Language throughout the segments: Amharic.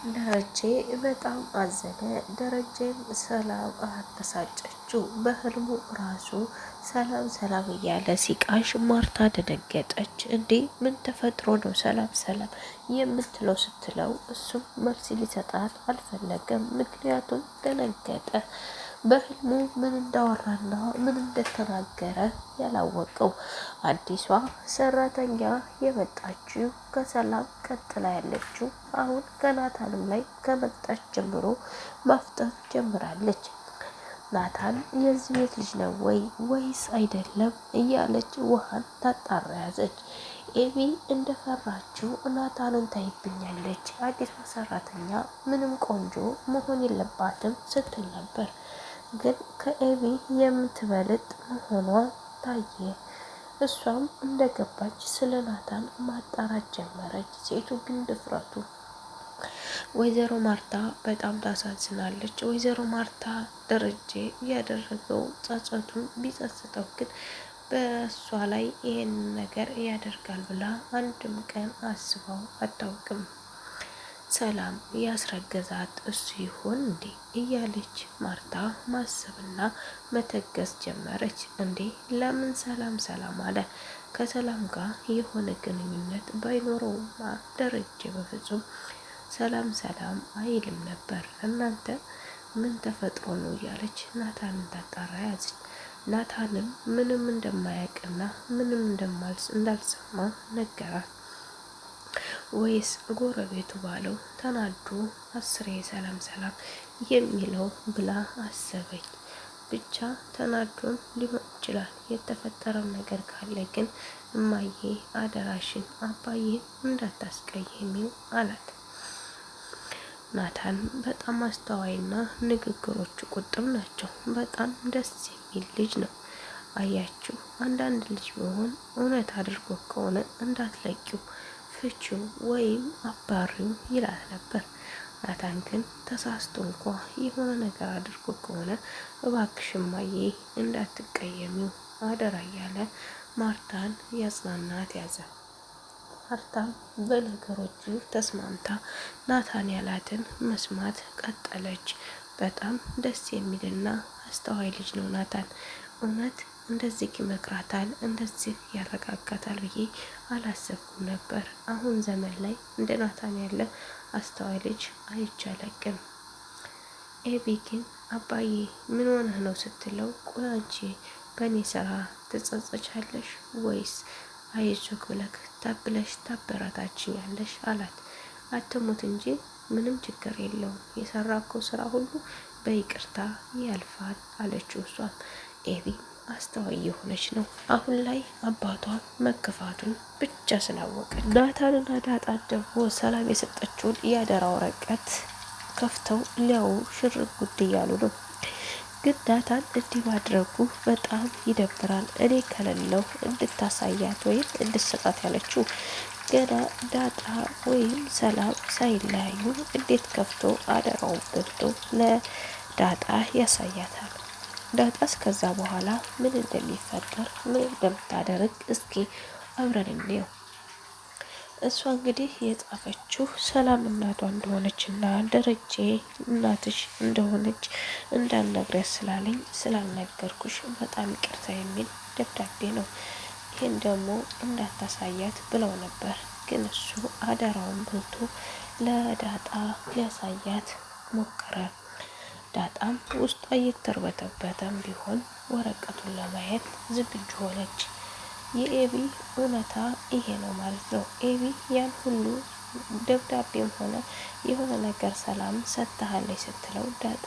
ደረጀ በጣም አዘነ። ደረጀን ሰላም አተሳጨችው። በህልሙ ራሱ ሰላም ሰላም እያለ ሲቃሽ ማርታ ደነገጠች። እንዴ ምን ተፈጥሮ ነው ሰላም ሰላም የምትለው ስትለው እሱም መልስ ሊሰጣት አልፈለገም። ምክንያቱም ደነገጠ። በህልሙ ምን እንዳወራና ምን እንደተናገረ ያላወቀው አዲሷ ሰራተኛ የመጣችው ከሰላም ቀጥላ ያለችው አሁን ከናታንም ላይ ከመጣች ጀምሮ ማፍጠት ጀምራለች። ናታን የዚህ ቤት ልጅ ነው ወይስ አይደለም እያለች ውሃን ታጣራ ያዘች። ኤቢ እንደፈራችው ናታንን ታይብኛለች፣ አዲሷ ሰራተኛ ምንም ቆንጆ መሆን የለባትም ስትል ነበር። ግን ከኤቢ የምትበልጥ መሆኗ ታየ። እሷም እንደገባች ስለ ናታን ማጣራት ጀመረች። ሴቱ ግን ድፍረቱ። ወይዘሮ ማርታ በጣም ታሳዝናለች። ወይዘሮ ማርታ ደረጀ ያደረገው ጸጸቱን ቢጸጽተው ግን በእሷ ላይ ይሄን ነገር ያደርጋል ብላ አንድም ቀን አስበው አታውቅም። ሰላም ያስረገዛት እሱ ይሆን እንዴ እያለች ማርታ ማሰብና መተገስ ጀመረች። እንዴ ለምን ሰላም ሰላም አለ? ከሰላም ጋር የሆነ ግንኙነት ባይኖረውማ ደረጀ በፍጹም ሰላም ሰላም አይልም ነበር። እናንተ ምን ተፈጥሮ ነው እያለች ናታንን ታጣራ ያዘች። ናታንም ምንም እንደማያውቅና ምንም እንዳልሰማ ነገራት። ወይስ ጎረቤቱ ባለው ተናዶ አስሬ ሰላም ሰላም የሚለው ብላ አሰበች። ብቻ ተናዶም ሊሆን ይችላል። የተፈጠረው ነገር ካለ ግን እማዬ አደራሽን አባዬ እንዳታስቀይሚው አላት። ናታን በጣም አስተዋይና ንግግሮቹ ቁጥብ ናቸው። በጣም ደስ የሚል ልጅ ነው። አያችሁ አንዳንድ ልጅ ቢሆን እውነት አድርጎ ከሆነ እንዳትለቂው ፍቺው ወይም አባሪው ይላት ነበር። ናታን ግን ተሳስቶ እንኳ የሆነ ነገር አድርጎ ከሆነ እባክሽ እማዬ እንዳትቀየሚው አደራ እያለ ማርታን ያጽናናት ያዘ። ማርታም በነገሮቹ ተስማምታ ናታን ያላትን መስማት ቀጠለች። በጣም ደስ የሚልና አስተዋይ ልጅ ነው ናታን። እውነት እንደዚህ ይመክራታል፣ እንደዚህ ያረጋጋታል ብዬ አላሰብኩም ነበር። አሁን ዘመን ላይ እንደ ናታን ያለ አስተዋይ ልጅ አይቻለቅም። ኤቢ ግን አባዬ ምን ሆነህ ነው ስትለው፣ ቆይ አንቺ በእኔ ስራ ትጸጸቻለሽ ወይስ አይዞክ ብለሽ ታበረታችኛለሽ አላት። አትሙት እንጂ ምንም ችግር የለውም የሰራከው ስራ ሁሉ በይቅርታ ያልፋል አለችው። እሷም ኤቢ አስተዋይ የሆነች ነው። አሁን ላይ አባቷ መከፋቱን ብቻ ስላወቀች ናታንና ዳጣን ደግሞ ሰላም የሰጠችውን የአደራ ወረቀት ከፍተው ሊያው ሽር ጉድ እያሉ ነው። ግን ናታን እንዲህ ማድረጉ በጣም ይደብራል። እኔ ከሌለው እንድታሳያት ወይም እንድሰጣት ያለችው ገና ዳጣ ወይም ሰላም ሳይለያዩ እንዴት ከፍቶ አደራውን ገብቶ ለዳጣ ያሳያታል። ዳጣስ ከዛ በኋላ ምን እንደሚፈጠር ምን እንደምታደርግ እስኪ አብረን እንየው። እሷ እንግዲህ የጻፈችው ሰላም እናቷ እንደሆነችና ደረጀ እናትሽ እንደሆነች እንዳልነግረሽ ስላለኝ ስላልነገርኩሽ በጣም ይቅርታ የሚል ደብዳቤ ነው። ይህን ደግሞ እንዳታሳያት ብለው ነበር። ግን እሱ አደራውን ብልቶ ለዳጣ ሊያሳያት ሞከረ። ዳጣም ውስጧ እየተርበተበተም ቢሆን ወረቀቱን ለማየት ዝግጁ ሆነች። የኤቢ እውነታ ይሄ ነው ማለት ነው። ኤቢ ያን ሁሉ ደብዳቤም ሆነ የሆነ ነገር ሰላም ሰጥታለች ስትለው ዳጣ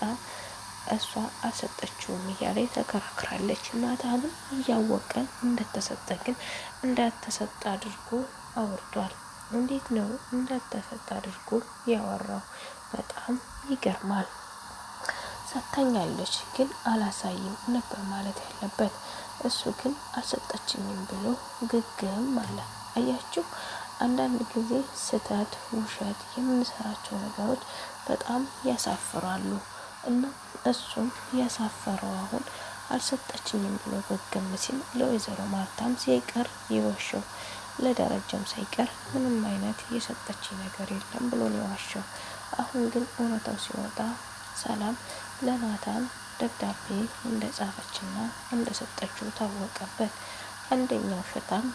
እሷ አልሰጠችውም እያለች ተከራክራለች። ናታንም እያወቀ እንደተሰጠ ግን እንዳልተሰጠ አድርጎ አውርዷል። እንዴት ነው እንዳልተሰጠ አድርጎ ያወራው? በጣም ይገርማል። ሰጥታኛለች ግን አላሳይም ነበር ማለት ያለበት። እሱ ግን አልሰጠችኝም ብሎ ግግም አለ። አያችሁ አንዳንድ ጊዜ ስህተት፣ ውሸት የምንሰራቸው ነገሮች በጣም ያሳፍራሉ። እና እሱም ያሳፈረው አሁን አልሰጠችኝም ብሎ ግግም ሲል ለወይዘሮ ማርታም ሳይቀር የዋሸው ለደረጃም ሳይቀር ምንም አይነት የሰጠችኝ ነገር የለም ብሎ ነው የዋሸው። አሁን ግን እውነታው ሲወጣ ሰላም ለናታን ደብዳቤ እንደጻፈችና እንደሰጠችው ታወቀበት። አንደኛው ውሸታም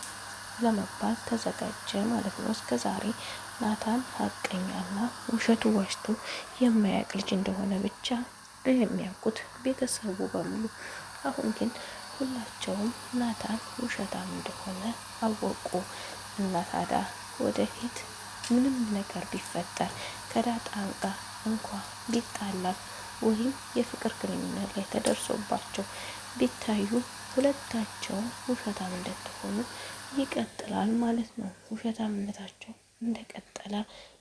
ለመባል ተዘጋጀ ማለት ነው። እስከ ዛሬ ናታን ሀቀኛና ውሸቱ ዋሽቶ የማያውቅ ልጅ እንደሆነ ብቻ የሚያውቁት ቤተሰቡ በሙሉ፣ አሁን ግን ሁላቸውም ናታን ውሸታም እንደሆነ አወቁ። እና ታዲያ ወደፊት ምንም ነገር ቢፈጠር ከዳጣን ጋር እንኳ ቢጣላ ወይም የፍቅር ግንኙነት ላይ ተደርሶባቸው ቢታዩ ሁለታቸው ውሸታም እንደተሆኑ ይቀጥላል ማለት ነው። ውሸታምነታቸው እንደቀጠለ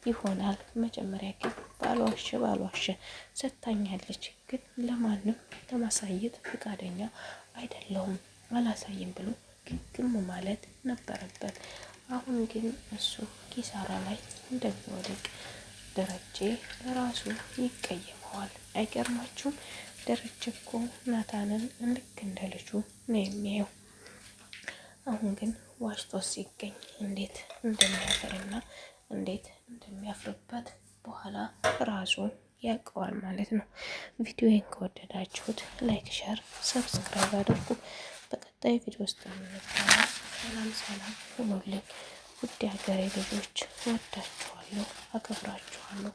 ይሆናል። መጀመሪያ ግን ባልዋሸ ሰጥታኛለች፣ ግን ለማንም ለማሳየት ፈቃደኛ አይደለሁም አላሳይም ብሎ ግግም ማለት ነበረበት። አሁን ግን እሱ ኪሳራ ላይ እንደሚወድቅ ደረጀ ራሱ ይቀየመዋል። አይገርማችሁም? ደረጀ እኮ ናታንን ልክ እንደ ልጁ ነው የሚያየው። አሁን ግን ዋሽቶ ሲገኝ እንዴት እንደሚያፈርና እንዴት እንደሚያፍርበት በኋላ ራሱ ያውቀዋል ማለት ነው። ቪዲዮን ከወደዳችሁት ላይክ፣ ሸር፣ ሰብስክራይብ አድርጉ። በቀጣይ ቪዲዮ ውስጥ የምንገናኝ። ሰላም ሁኑልኝ ውድ ሀገሬ ልጆች፣ ወዳችኋለሁ፣ አከብራችኋለሁ።